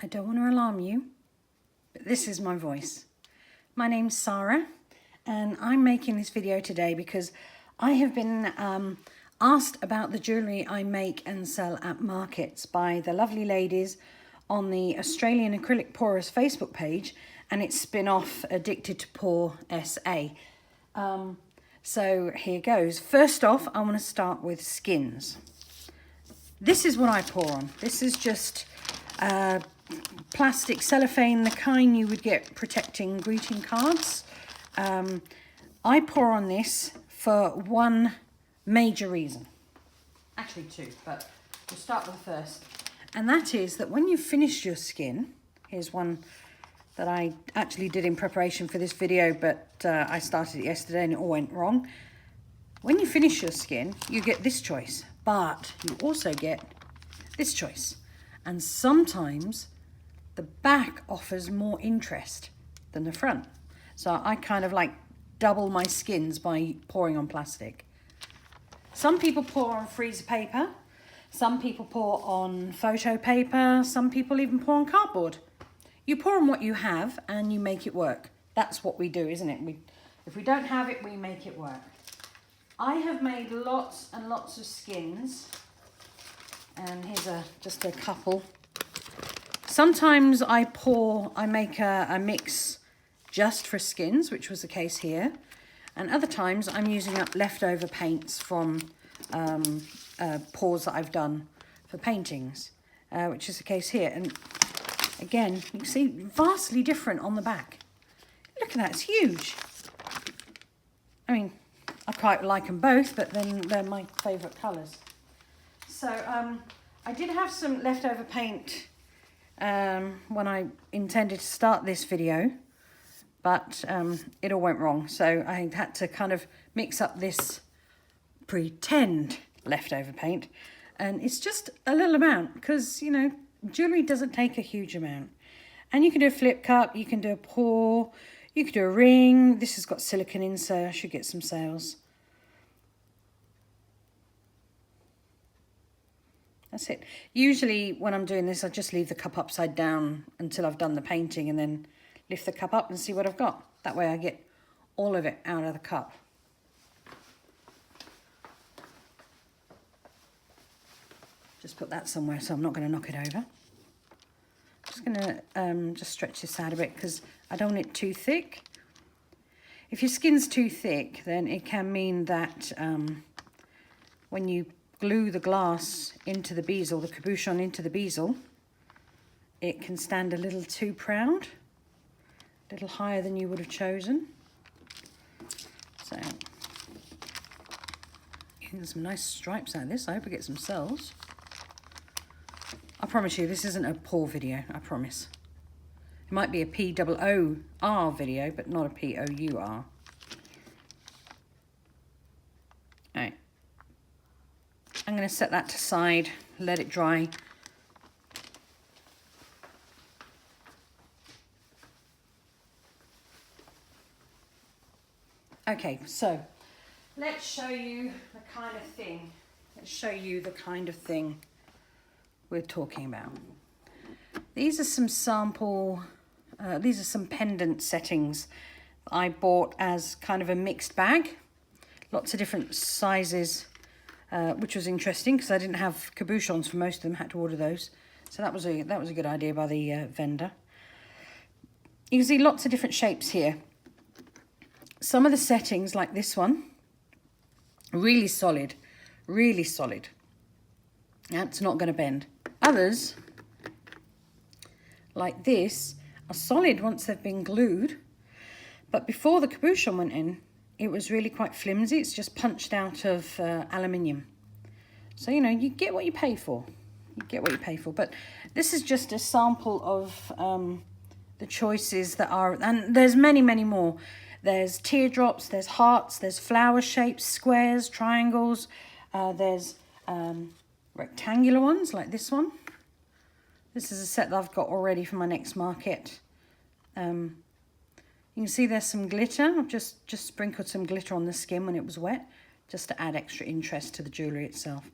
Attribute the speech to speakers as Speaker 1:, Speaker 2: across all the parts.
Speaker 1: I don't want to alarm you, but this is my voice. My name's Sara, and I'm making this video today because I have been asked about the jewellery I make and sell at markets by the lovely ladies on the Australian Acrylic Pourers Facebook page and its spin-off Addicted to Pour SA. So here goes. First off, I want to start with skins. This is what I pour on. This is just plastic cellophane, the kind you would get protecting greeting cards. I pour on this for one major reason. Actually two, but we'll start with the first. And that is that when you've finished your skin, here's one that I actually did in preparation for this video, but I started it yesterday and it all went wrong. When you finish your skin, you get this choice, but you also get this choice. And sometimes the back offers more interest than the front. So I kind of like double my skins by pouring on plastic. Some people pour on freezer paper. Some people pour on photo paper. Some people even pour on cardboard. You pour on what you have and you make it work. That's what we do, isn't it? If we don't have it, we make it work. I have made lots and lots of skins. And here's just a couple. Sometimes I make a mix just for skins, which was the case here. And other times I'm using up leftover paints from pours that I've done for paintings, which is the case here. And again, you can see vastly different on the back. Look at that, it's huge. I mean, I quite like them both, but then they're my favourite colours. So I did have some leftover paint when I intended to start this video, but it all went wrong. So I had to kind of mix up this pretend leftover paint, and it's just a little amount because, you know, jewellery doesn't take a huge amount. And you can do a flip cup, you can do a pour, you can do a ring. This has got silicone in, so I should get some sales. That's it. Usually when I'm doing this, I just leave the cup upside down until I've done the painting and then lift the cup up and see what I've got. That way I get all of it out of the cup. Just put that somewhere so I'm not going to knock it over. Just going to just stretch this out a bit because I don't want it too thick. If your skin's too thick, then it can mean that when you glue the glass into the bezel, the cabochon into the bezel, it can stand a little too proud, a little higher than you would have chosen. So, getting some nice stripes out of this. I hope I get some cells. I promise you, this isn't a pour video, I promise. It might be a P-O-O-R video, but not a P-O-U-R. Alright. I'm going to set that to side, let it dry. Okay, so let's show you the kind of thing. Let's show you the kind of thing we're talking about. These are some sample, these are some pendant settings I bought as kind of a mixed bag. Lots of different sizes, which was interesting because I didn't have cabochons for most of them, had to order those. So that was a good idea by the vendor. You can see lots of different shapes here. Some of the settings, like this one, really solid, really solid. That's not going to bend. Others, like this, are solid once they've been glued, but before the cabochon went in, it was really quite flimsy. It's just punched out of aluminium. So, you know, you get what you pay for. You get what you pay for. But this is just a sample of the choices that are, and there's many, many more. There's teardrops, there's hearts, there's flower shapes, squares, triangles. There's rectangular ones like this one. This is a set that I've got already for my next market. You can see there's some glitter. I've just sprinkled some glitter on the skin when it was wet, just to add extra interest to the jewellery itself.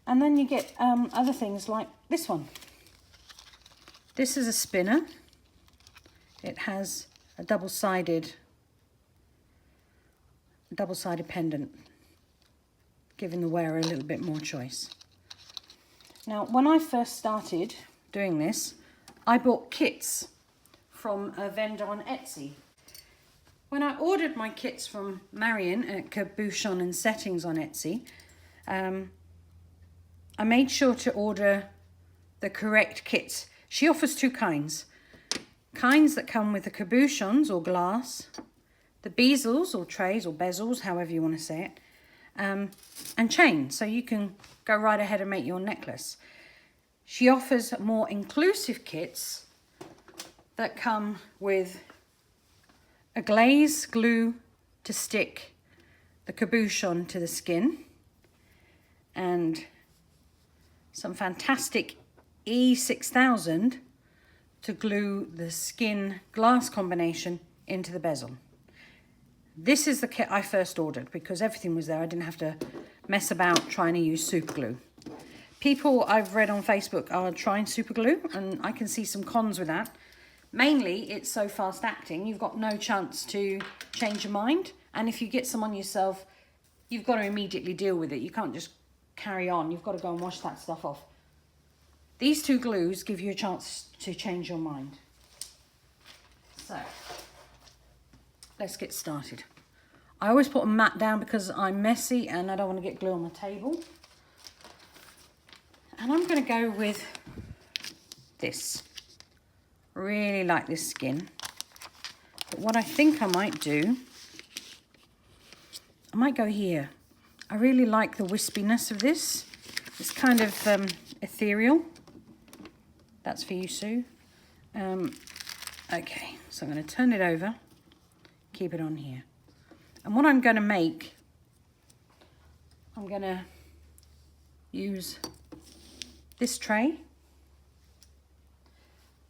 Speaker 1: And then you get other things like this one. This is a spinner. It has a double-sided pendant, giving the wearer a little bit more choice. Now, when I first started doing this, I bought kits from a vendor on Etsy. When I ordered my kits from Marion at Cabochon and Settings on Etsy, I made sure to order the correct kits. She offers two kinds. Kinds that come with the cabochons or glass, the bezels or trays or bezels, however you want to say it, and chains, so you can go right ahead and make your necklace. She offers more inclusive kits that come with a glaze glue to stick the cabochon to the skin and some fantastic E6000 to glue the skin glass combination into the bezel. This is the kit I first ordered because everything was there. I didn't have to mess about trying to use super glue. People I've read on Facebook are trying super glue, and I can see some cons with that. Mainly, it's so fast acting, you've got no chance to change your mind. And if you get some on yourself, you've got to immediately deal with it. You can't just carry on. You've got to go and wash that stuff off. These two glues give you a chance to change your mind. So, let's get started. I always put a mat down because I'm messy and I don't want to get glue on my table. And I'm going to go with this. Really like this skin. But what I think I might do, I might go here. I really like the wispiness of this. It's kind of ethereal. That's for you, Sue. Okay, so I'm going to turn it over, keep it on here. And what I'm going to make, I'm going to use this tray.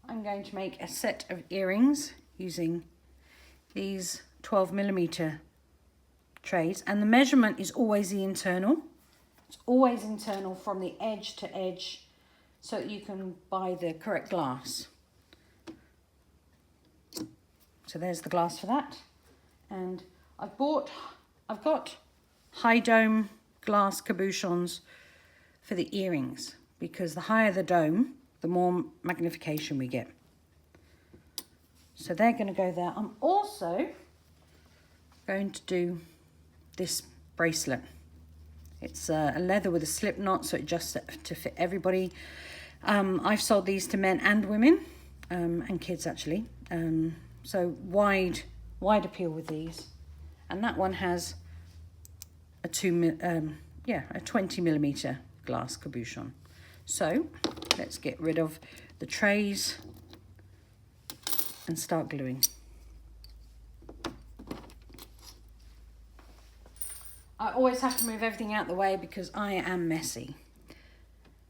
Speaker 1: I'm going to make a set of earrings using these 12mm trays. And the measurement is always the internal. It's always internal from the edge to edge, so that you can buy the correct glass. So there's the glass for that. And I've got high dome glass cabochons for the earrings, because the higher the dome, the more magnification we get. So they're going to go there. I'm also going to do this bracelet. It's a leather with a slip knot, so it just to fit everybody. I've sold these to men and women, and kids actually. So wide appeal with these. And that one has a 20mm glass cabochon. So let's get rid of the trays and start gluing. I always have to move everything out the way because I am messy.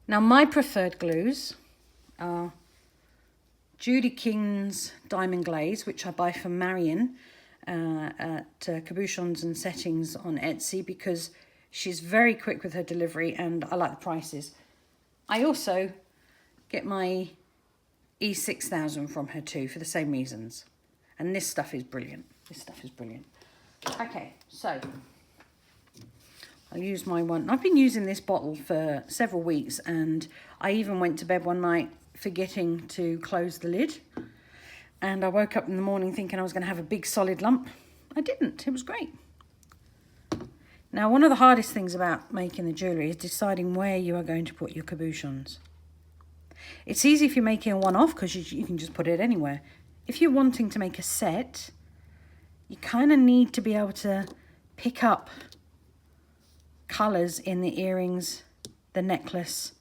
Speaker 1: Now my preferred glues are Judy King's Diamond Glaze, which I buy from Marion at Cabochons and Settings on Etsy, because she's very quick with her delivery and I like the prices. I also get my E6000 from her too for the same reasons. And this stuff is brilliant. This stuff is brilliant. Okay, so I'll use my one. I've been using this bottle for several weeks, and I even went to bed one night forgetting to close the lid. And I woke up in the morning thinking I was going to have a big solid lump. I didn't. It was great. Now, one of the hardest things about making the jewellery is deciding where you are going to put your cabochons. It's easy if you're making a one-off because you can just put it anywhere. If you're wanting to make a set, you kind of need to be able to pick up colours in the earrings, the necklace,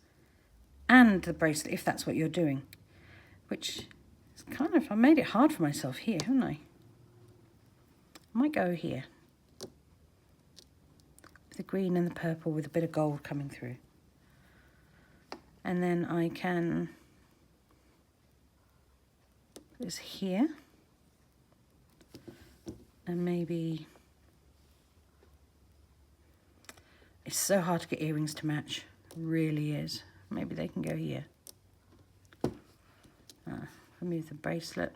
Speaker 1: and the bracelet, if that's what you're doing. Which is kind of, I made it hard for myself here, haven't I? I might go here. With the green and the purple with a bit of gold coming through. And then I can put this here. And maybe, it's so hard to get earrings to match. It really is. Maybe they can go here. Remove the bracelet.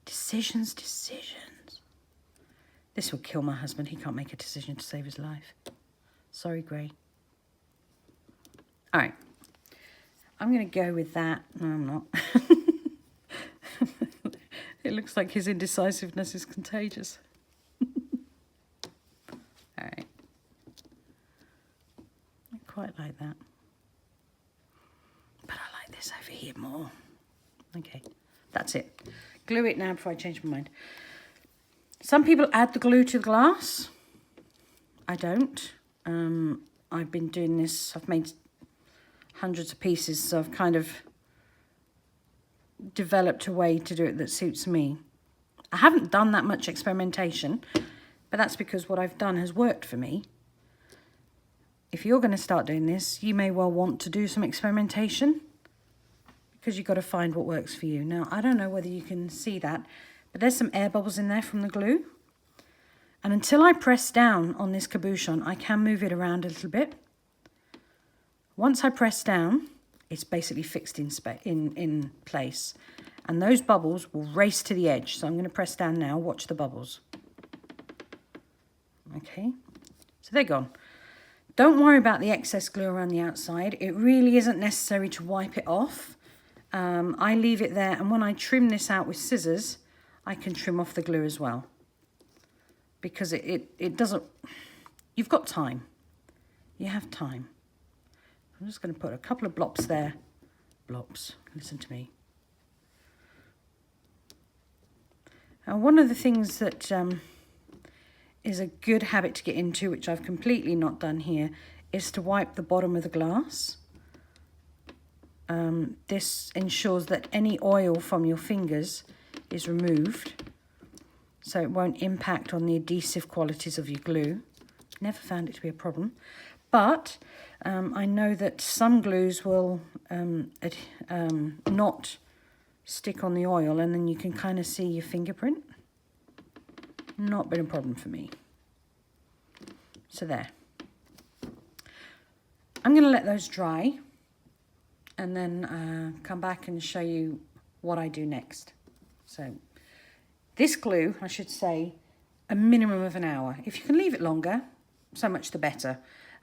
Speaker 1: Decisions, decisions. This will kill my husband. He can't make a decision to save his life. Sorry, Gray. All right. I'm going to go with that. No, I'm not. It looks like his indecisiveness is contagious. All right. I quite like that. But I like this over here more. Okay, that's it. Glue it now before I change my mind. Some people add the glue to the glass. I don't. I've been doing this. I've made hundreds of pieces, so I've kind of developed a way to do it that suits me. I haven't done that much experimentation, but that's because what I've done has worked for me. If you're going to start doing this, you may well want to do some experimentation, because you've got to find what works for you. Now, I don't know whether you can see that, but there's some air bubbles in there from the glue. And until I press down on this cabochon, I can move it around a little bit. Once I press down, it's basically fixed in place. And those bubbles will race to the edge. So I'm going to press down now. Watch the bubbles. Okay, so they're gone. Don't worry about the excess glue around the outside. It really isn't necessary to wipe it off. I leave it there, and when I trim this out with scissors, I can trim off the glue as well. Because it doesn't... You've got time. You have time. I'm just going to put a couple of blops there. Blops, listen to me. Now, one of the things that is a good habit to get into, which I've completely not done here, is to wipe the bottom of the glass. This ensures that any oil from your fingers is removed, so it won't impact on the adhesive qualities of your glue. Never found it to be a problem, but I know that some glues will not stick on the oil, and then you can kind of see your fingerprint. Not been a problem for me. So there. I'm going to let those dry, and then come back and show you what I do next. So this glue, I should say, a minimum of an hour. If you can leave it longer, so much the better.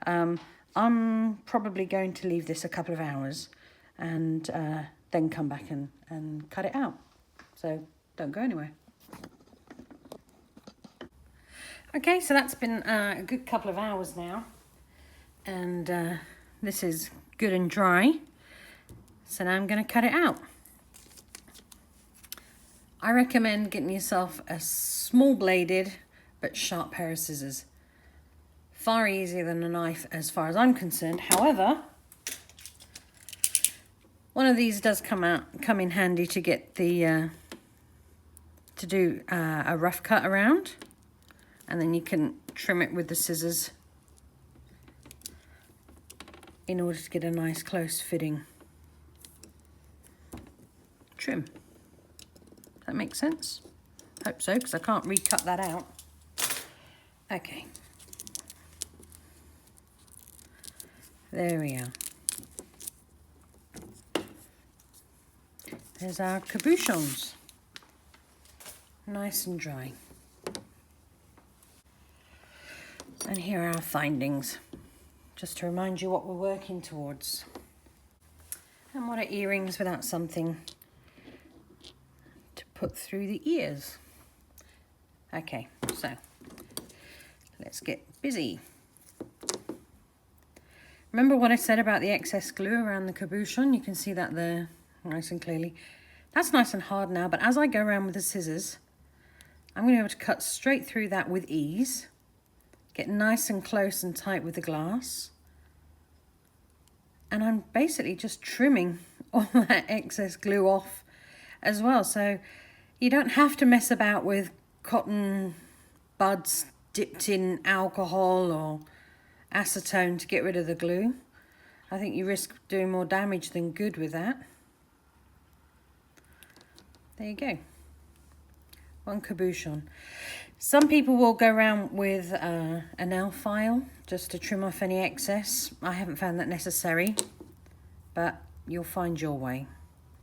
Speaker 1: I'm probably going to leave this a couple of hours and then come back and cut it out. So don't go anywhere. Okay, so that's been a good couple of hours now. And this is good and dry. So now I'm going to cut it out. I recommend getting yourself a small bladed but sharp pair of scissors. Far easier than a knife as far as I'm concerned. However, one of these does come in handy to get the to do a rough cut around, and then you can trim it with the scissors in order to get a nice close fitting trim. Does that make sense? Hope so, because I can't recut that out. Okay. There we are. There's our cabochons. Nice and dry. And here are our findings, just to remind you what we're working towards. And what are earrings without something to put through the ears? Okay, so let's get busy. Remember what I said about the excess glue around the cabochon? You can see that there nice and clearly. That's nice and hard now, but as I go around with the scissors, I'm going to be able to cut straight through that with ease. Get nice and close and tight with the glass. And I'm basically just trimming all that excess glue off as well. So you don't have to mess about with cotton buds dipped in alcohol or acetone to get rid of the glue. I think you risk doing more damage than good with that. There you go. One cabochon. Some people will go around with a nail file just to trim off any excess. I haven't found that necessary, but you'll find your way.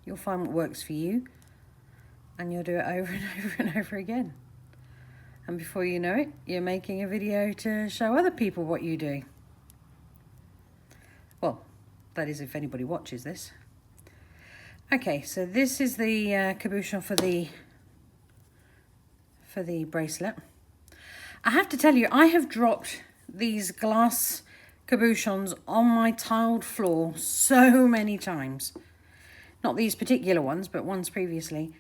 Speaker 1: You'll find what works for you, and you'll do it over and over and over again. And before you know it, you're making a video to show other people what you do. Well, that is if anybody watches this. Okay, so this is the cabochon for the bracelet. I have to tell you, I have dropped these glass cabochons on my tiled floor so many times. Not these particular ones, but ones previously.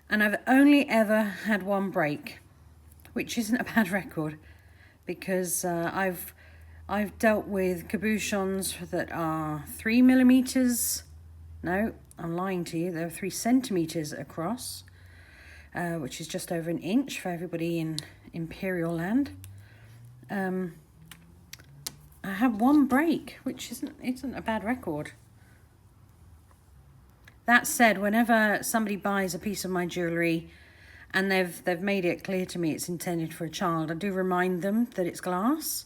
Speaker 1: And I've only ever had one break, which isn't a bad record, because I've dealt with cabochons that are 3 millimeters. No, I'm lying to you. They're 3 centimeters across, which is just over 1 inch for everybody in Imperial Land. I had one break, which isn't a bad record. That said, whenever somebody buys a piece of my jewellery and they've made it clear to me it's intended for a child, I do remind them that it's glass.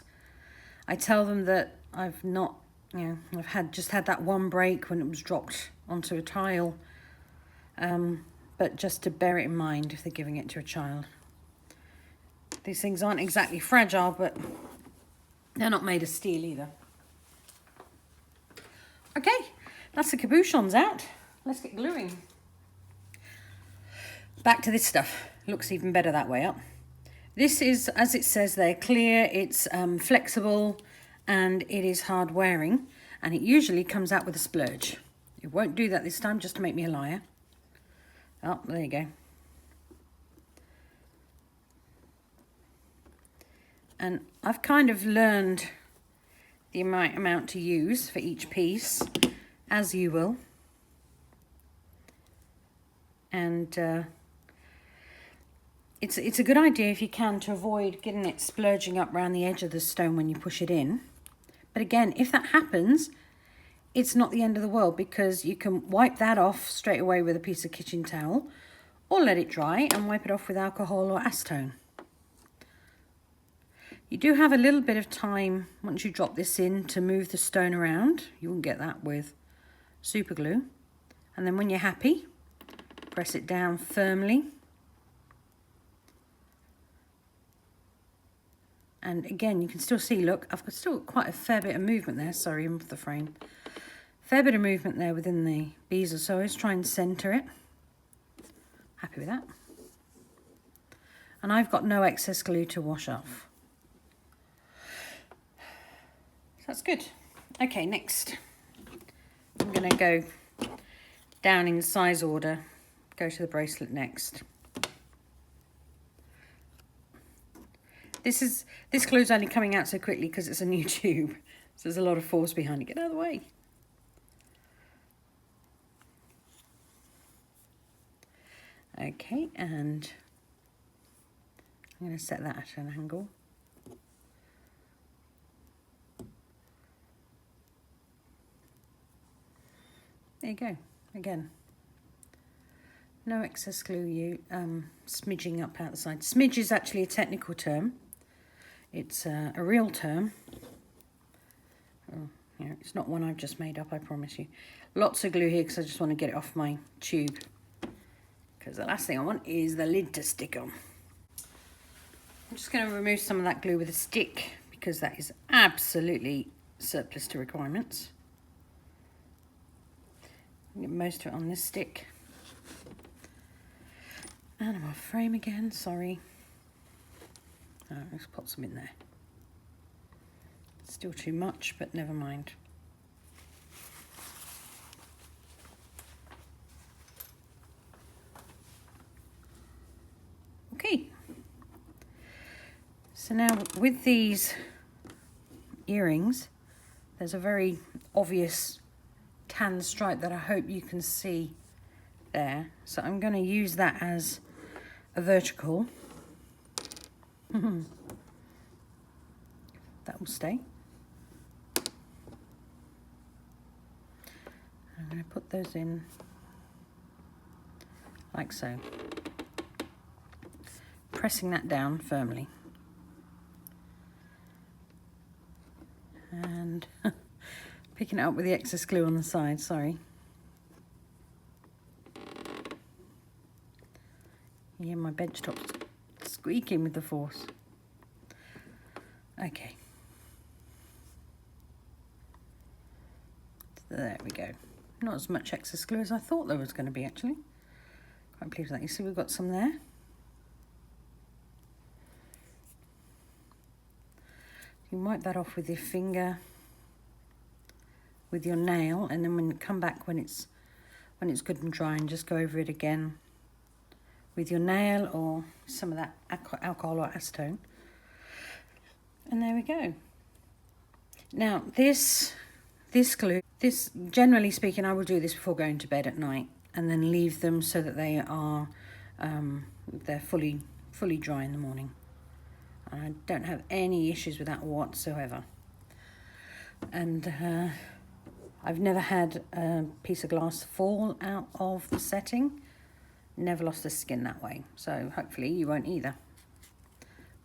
Speaker 1: I tell them that I've not, I've just had that one break when it was dropped onto a tile, but just to bear it in mind if they're giving it to a child. These things aren't exactly fragile, but they're not made of steel either. Okay, that's the cabochons out. Let's get gluing. Back to this stuff. Looks even better that way up. This is, as it says there, clear, it's flexible, and it is hard wearing, and it usually comes out with a splurge. It won't do that this time, just to make me a liar. Oh, there you go. And I've kind of learned the amount to use for each piece, as you will. And it's a good idea if you can to avoid getting it splurging up around the edge of the stone when you push it in. But again, if that happens, it's not the end of the world, because you can wipe that off straight away with a piece of kitchen towel, or let it dry and wipe it off with alcohol or acetone. You do have a little bit of time once you drop this in to move the stone around. You won't get that with super glue. And then when you're happy, press it down firmly. And again, you can still see, look, I've got still quite a fair bit of movement there. Sorry, I'm off the frame. Fair bit of movement there within the bezel, so I always try and center it. Happy with that. And I've got no excess glue to wash off. So that's good. Okay, next. I'm going to go down in size order. Go to the bracelet next. This glue's only coming out so quickly because it's a new tube. So there's a lot of force behind it. Get out of the way. Okay, and I'm going to set that at an angle. There you go. Again, no excess glue, smidging up outside. Smidge is actually a technical term. It's a real term. Oh, yeah, it's not one I've just made up, I promise you. Lots of glue here because I just want to get it off my tube. Because the last thing I want is the lid to stick on. I'm just going to remove some of that glue with a stick because that is absolutely surplus to requirements. Get most of it on this stick. And I'm off frame again, sorry. Oh, let's put some in there. Still too much, but never mind. Okay. So now with these earrings, there's a very obvious tan stripe that I hope you can see there. So I'm going to use that as a vertical. That will stay. I'm going to put those in like so, pressing that down firmly. And picking it up with the excess glue on the side, sorry. bench top's squeaking with the force. Okay. So there we go. Not as much excess glue as I thought there was going to be, actually. Quite pleased with that. You see we've got some there. You can wipe that off with your finger, with your nail, and then when you come back when it's good and dry, and just go over it again with your nail or some of that alcohol or acetone. And there we go. Now this glue, generally speaking, I will do this before going to bed at night, and then leave them so that they are they're fully dry in the morning. And I don't have any issues with that whatsoever. And I've never had a piece of glass fall out of the setting. Never lost the skin that way. So hopefully you won't either.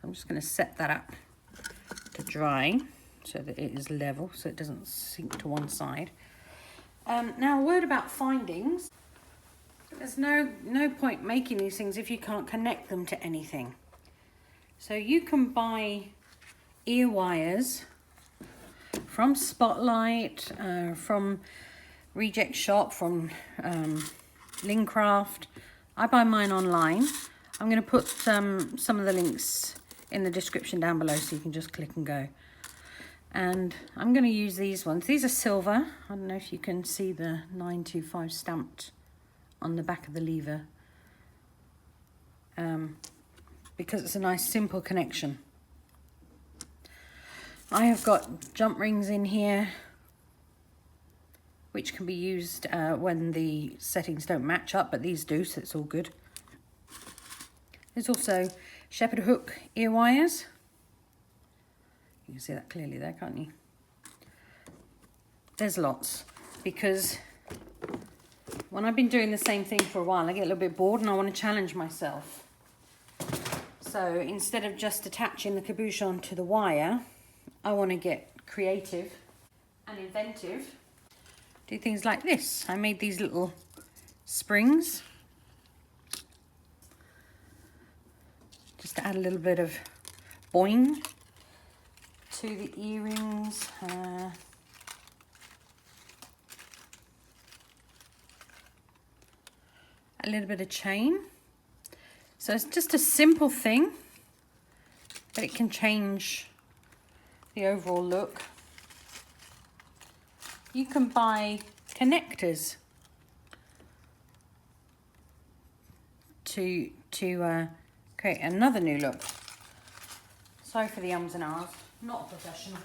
Speaker 1: I'm just going to set that up to dry so that it is level, so it doesn't sink to one side. Now a word about findings. There's no point making these things if you can't connect them to anything. So you can buy ear wires from Spotlight, from Reject Shop, from Lincraft. I buy mine online. I'm going to put some of the links in the description down below so you can just click and go. And I'm going to use these ones. These are silver. I don't know if you can see the 925 stamped on the back of the lever. Because it's a nice simple connection. I have got jump rings in here, which can be used when the settings don't match up, but these do, so it's all good. There's also shepherd hook ear wires. You can see that clearly there, can't you? There's lots, because when I've been doing the same thing for a while, I get a little bit bored and I want to challenge myself. So instead of just attaching the cabochon to the wire, I want to get creative and inventive. Do things like this. I made these little springs just to add a little bit of boing to the earrings. A little bit of chain. So it's just a simple thing, but it can change the overall look. You can buy connectors to create another new look. Sorry for the ums and ahs, not a professional.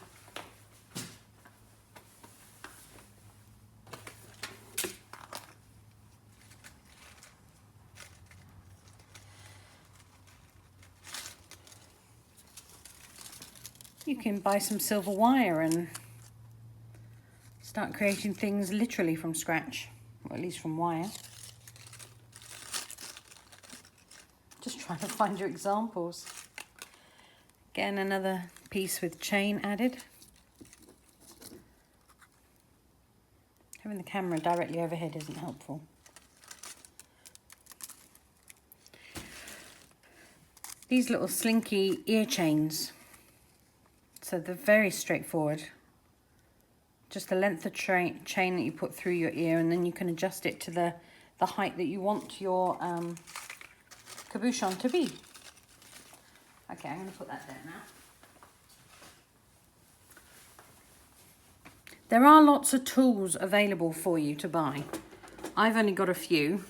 Speaker 1: You can buy some silver wire and start creating things literally from scratch, or at least from wire. Just trying to find your examples. Again, another piece with chain added. Having the camera directly overhead isn't helpful. These little slinky ear chains. So they're very straightforward. Just the length of chain that you put through your ear, and then you can adjust it to the height that you want your cabochon to be. Okay, I'm going to put that there now. There are lots of tools available for you to buy. I've only got a few.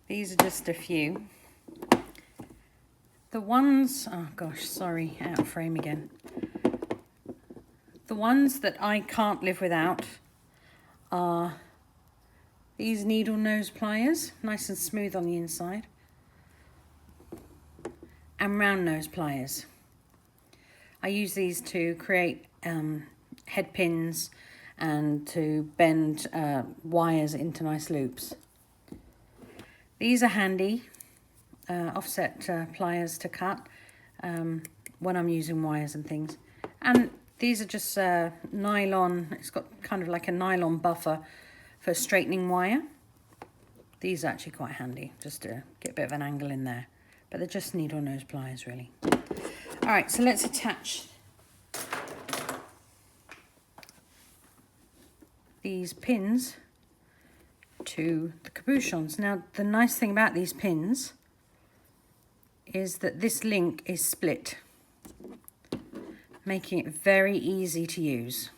Speaker 1: These are just a few. The ones, oh gosh, sorry, out of frame again. The ones that I can't live without are these Needlenose Pliers, nice and smooth on the inside, and round nose pliers. I use these to create head pins and to bend wires into nice loops. These are handy offset pliers to cut when I'm using wires and things. And These are just nylon, it's got kind of like a nylon buffer for straightening wire. These are actually quite handy, just to get a bit of an angle in there. But they're just needle-nose pliers, really. All right, so let's attach these pins to the cabochons. Now, the nice thing about these pins is that this link is split, making it very easy to use.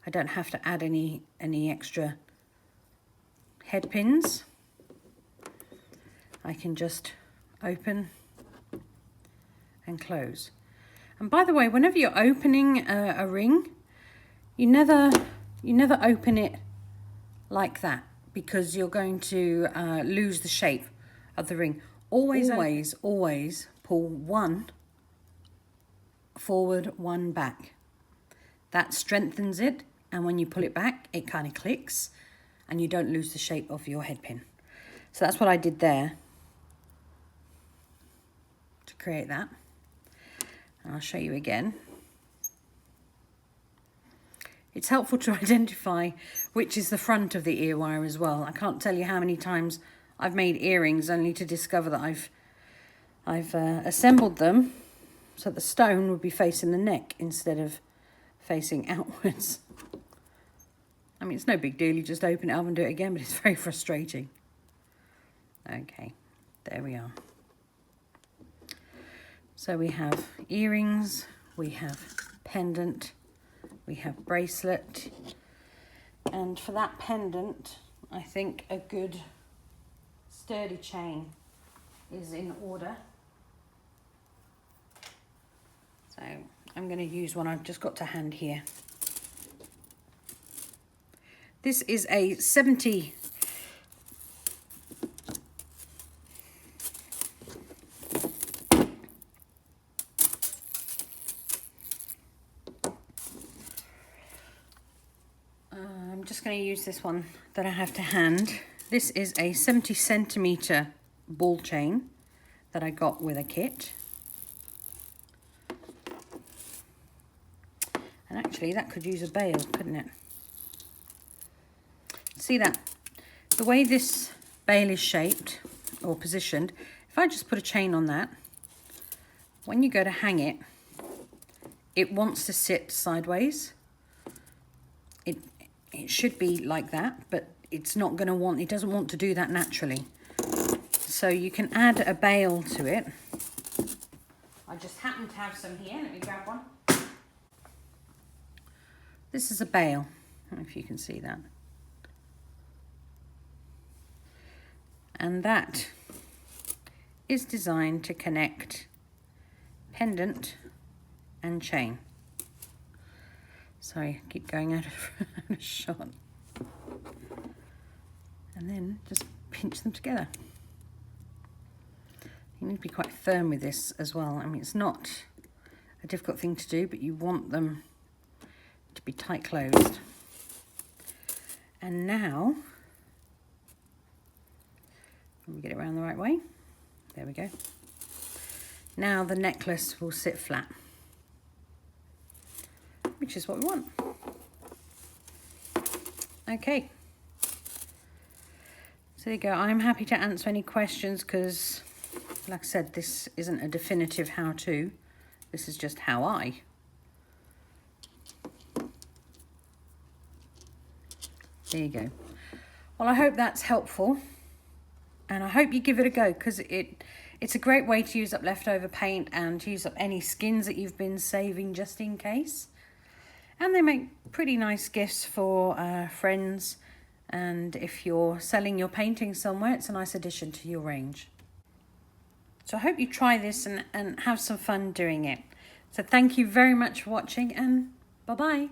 Speaker 1: I don't have to add any extra head pins. I can just open and close. And by the way, whenever you're opening a ring, you never open it like that, because you're going to lose the shape of the ring. Always pull one forward, one back. That strengthens it, and when you pull it back, it kind of clicks and you don't lose the shape of your head pin. So that's what I did there to create that. And I'll show you again. It's helpful to identify which is the front of the ear wire as well. I can't tell you how many times I've made earrings only to discover that I've assembled them so the stone would be facing the neck instead of facing outwards. I mean, it's no big deal, you just open it up and do it again, but it's very frustrating. Okay, there we are. So we have earrings, we have pendant, we have bracelet, and for that pendant, I think a good sturdy chain is in order. So I'm going to use one I've just got to hand here. This is a 70 I'm just going to use this one that I have to hand. This is a 70 centimeter ball chain that I got with a kit. And actually that could use a bail, couldn't it? See that? The way this bail is shaped or positioned, if I just put a chain on that, when you go to hang it, it wants to sit sideways. It should be like that, but it's not going to want, it doesn't want to do that naturally. So you can add a bail to it. I just happen to have some here. Let me grab one. This is a bail. I don't know if you can see that. And that is designed to connect pendant and chain. Sorry, I keep going out of shot. And then just pinch them together. You need to be quite firm with this as well. I mean, it's not a difficult thing to do, but you want them to be tight closed. And now, let me get it around the right way. There we go. Now the necklace will sit flat, which is what we want. Okay. So there you go. I'm happy to answer any questions because, like I said, this isn't a definitive how-to. This is just how I. There you go. Well, I hope that's helpful. And I hope you give it a go because it's a great way to use up leftover paint and to use up any skins that you've been saving just in case. And they make pretty nice gifts for friends. And if you're selling your paintings somewhere, it's a nice addition to your range. So I hope you try this and have some fun doing it. So thank you very much for watching and bye-bye.